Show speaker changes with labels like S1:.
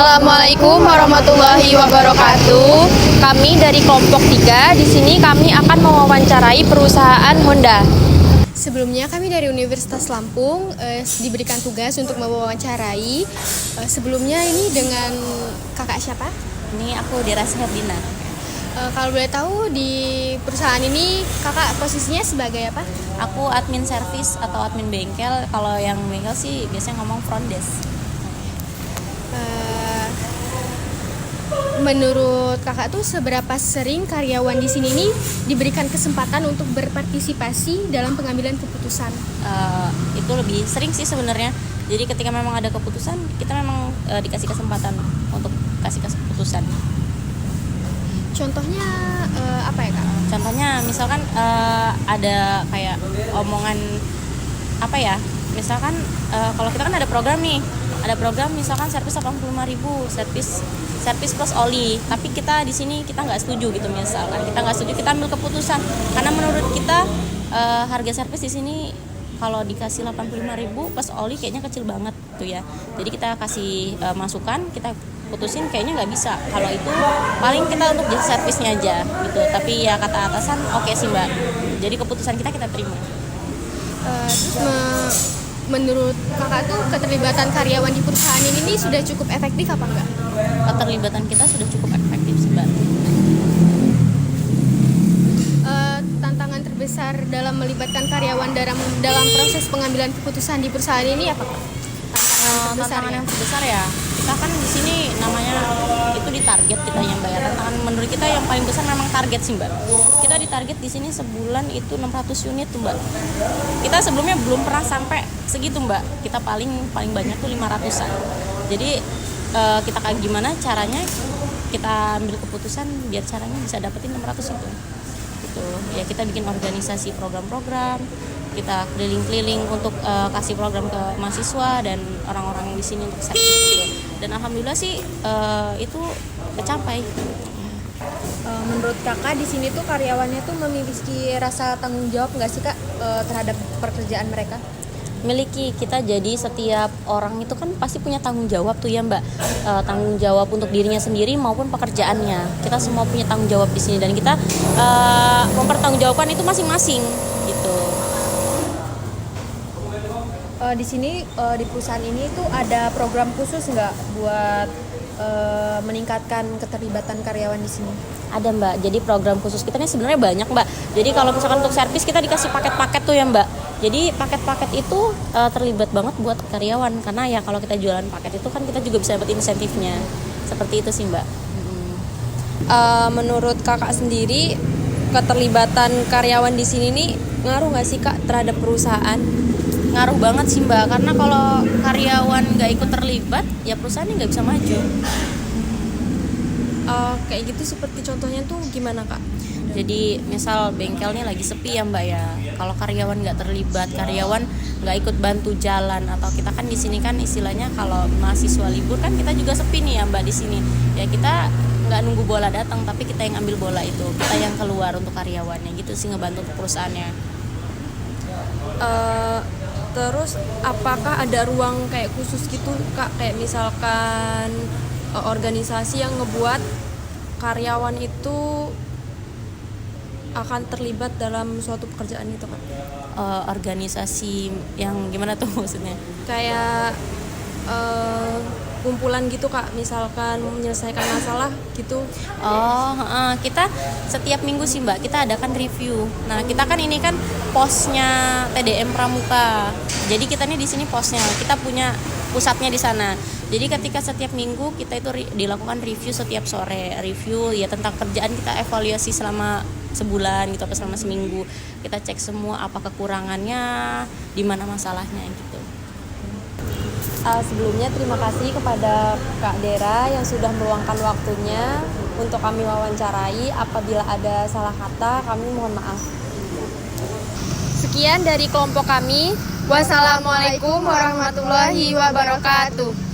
S1: Assalamualaikum warahmatullahi wabarakatuh. Kami dari kelompok 3. Di sini kami akan mewawancarai perusahaan Honda.
S2: Sebelumnya kami dari Universitas Lampung diberikan tugas untuk mewawancarai. Sebelumnya ini dengan kakak siapa?
S3: Ini aku Dera Herdina.
S2: Kalau boleh tahu di perusahaan ini kakak posisinya sebagai apa?
S3: Aku admin service atau admin bengkel. Kalau yang bengkel sih biasanya ngomong front desk.
S2: Menurut kakak tuh seberapa sering karyawan di sini nih diberikan kesempatan untuk berpartisipasi dalam pengambilan keputusan?
S3: Itu lebih sering sih sebenarnya. Jadi ketika memang ada keputusan, kita memang dikasih kesempatan untuk kasih keputusan.
S2: Contohnya apa ya kak?
S3: Contohnya misalkan ada kayak omongan apa ya? Misalkan kalau kita kan ada program nih. Ada program misalkan servis 85.000, servis plus oli, tapi kita di sini kita nggak setuju gitu, misalkan kita nggak setuju, kita ambil keputusan karena menurut kita harga servis di sini kalau dikasih 85.000 plus oli kayaknya kecil banget tuh ya. Jadi kita kasih masukan, kita putusin kayaknya nggak bisa, kalau itu paling kita untuk jasa servisnya aja gitu. Tapi ya kata atasan oke sih mbak, jadi keputusan kita terima.
S2: Menurut kakak tuh keterlibatan karyawan di perusahaan ini sudah cukup efektif apa enggak?
S3: Keterlibatan kita sudah cukup efektif sih mbak.
S2: Tantangan terbesar dalam melibatkan karyawan dalam proses pengambilan keputusan di perusahaan ini apa?
S3: Tantangan yang terbesar ya, kita kan di sini namanya itu di target kita yang bayar. Tantangan menurut kita yang paling besar memang target sih mbak. Kita di target di sini sebulan itu 600 unit tuh mbak. Kita sebelumnya belum pernah sampai segitu mbak. Kita paling banyak tuh 500-an. Jadi kita kayak gimana caranya kita ambil keputusan biar caranya bisa dapetin 600 itu. Gitu. Ya kita bikin organisasi program-program, kita keliling-keliling untuk kasih program ke mahasiswa dan orang-orang yang di sini untuk servis gitu. Dan alhamdulillah sih itu tercapai.
S2: Menurut kakak di sini tuh karyawannya tuh memiliki rasa tanggung jawab nggak sih kak terhadap pekerjaan mereka?
S3: Miliki. Kita jadi setiap orang itu kan pasti punya tanggung jawab tuh ya mbak, tanggung jawab untuk dirinya sendiri maupun pekerjaannya. Kita semua punya tanggung jawab di sini dan kita mempertanggungjawabkan itu masing-masing gitu.
S2: Di sini di perusahaan ini tuh ada program khusus nggak buat meningkatkan keterlibatan karyawan di sini?
S3: Ada mbak, jadi program khusus kita ini sebenarnya banyak mbak. Jadi kalau misalkan untuk servis kita dikasih paket-paket tuh ya mbak. Jadi paket-paket itu terlibat banget buat karyawan, karena ya kalau kita jualan paket itu kan kita juga bisa dapat insentifnya. Seperti itu sih mbak.
S1: Menurut kakak sendiri, keterlibatan karyawan di sini nih ngaruh nggak sih kak terhadap perusahaan?
S3: Ngaruh banget sih mbak, karena kalau karyawan nggak ikut terlibat ya perusahaannya nggak bisa maju.
S1: Kayak gitu seperti contohnya tuh gimana kak?
S3: Jadi misal bengkelnya lagi sepi ya mbak ya, kalau karyawan nggak terlibat, karyawan nggak ikut bantu jalan, atau kita kan di sini kan istilahnya kalau mahasiswa libur kan kita juga sepi nih ya mbak di sini. Ya kita nggak nunggu bola datang, tapi kita yang ambil bola itu, kita yang keluar untuk karyawannya gitu sih, ngebantu untuk perusahaannya.
S1: Terus apakah ada ruang kayak khusus gitu kak, kayak misalkan organisasi yang ngebuat karyawan itu akan terlibat dalam suatu pekerjaan itu kak?
S3: Organisasi yang gimana tuh maksudnya?
S1: Kayak kumpulan gitu kak, misalkan menyelesaikan masalah gitu.
S3: Kita setiap minggu sih mbak, kita adakan review. Nah kita kan ini kan posnya TDM Pramuka, jadi kita nih di sini posnya, kita punya pusatnya di sana. Jadi ketika setiap minggu kita itu dilakukan review setiap sore, review ya tentang kerjaan, kita evaluasi selama sebulan gitu atau selama seminggu. Kita cek semua apa kekurangannya, di mana masalahnya gitu.
S1: Sebelumnya terima kasih kepada Kak Dera yang sudah meluangkan waktunya untuk kami wawancarai. Apabila ada salah kata, kami mohon maaf.
S2: Sekian dari kelompok kami. Wassalamualaikum warahmatullahi wabarakatuh.